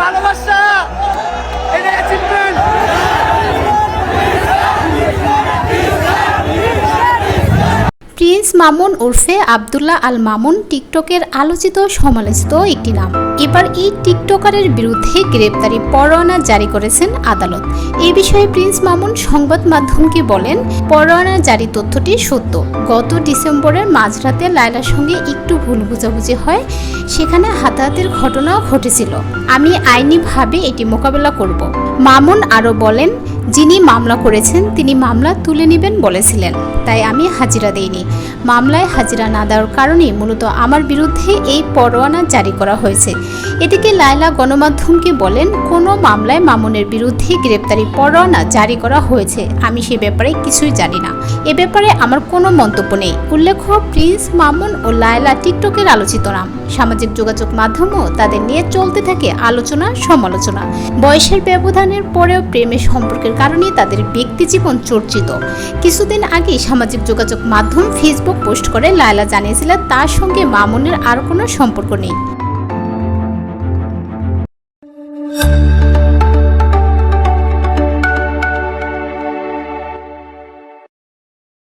ভালোবাসা এটা simple. Prince Mamun ওরফে আব্দুল্লাহ আল মামুন টিকটকের আলোচিত সমালোচিত একটি নাম। এবার এই টিকটকারের বিরুদ্ধে গ্রেপ্তারি পরোয়ানা জারি করেছেন আদালত। এই বিষয়ে প্রিন্স মামুন সংবাদ মাধ্যমকে বলেন, পরোয়ানা জারি তথ্যটি সত্য। গত ডিসেম্বরের মাঝরাতে লায়লার সঙ্গে একটু ভুল বোঝাবুঝি হয়, সেখানে হাতাহাতির ঘটনাও ঘটেছিল। আমি আইনিভাবে এটি মোকাবেলা করব। মামুন আরও বলেন, যিনি মামলা করেছেন তিনি মামলা তুলে নেবেন বলেছিলেন, তাই আমি হাজিরা দেইনি। মামলায় হাজিরা না দেওয়ার কারণেই মূলত আমার বিরুদ্ধে এই পরোয়ানা জারি করা হয়েছে। এদিকে লায়লা গণমাধ্যমকে বলেন, কোনো মামলায় মামুনের বিরুদ্ধে গ্রেপ্তারি পরোয়ানা জারি করা হয়েছে আমি সে ব্যাপারে কিছুই জানি না। এ ব্যাপারে আমার কোনো মন্তব্য নেই। উল্লেখ্য, প্রিন্স মামুন ও লায়লা টিকটকের আলোচিত নাম। সামাজিক যোগাযোগ মাধ্যমেও তাদের নিয়ে চলতে থাকে আলোচনা সমালোচনা। বয়সের ব্যবধানের পরেও প্রেমের সম্পর্কের কারণে তাদের ব্যক্তি জীবন চর্চিত। কিছুদিন আগে সামাজিক যোগাযোগ মাধ্যম ফেসবুক পোস্ট করে লায়লা জানিয়েছিলেন তার সঙ্গে মামুনের আর কোনো সম্পর্ক নেই।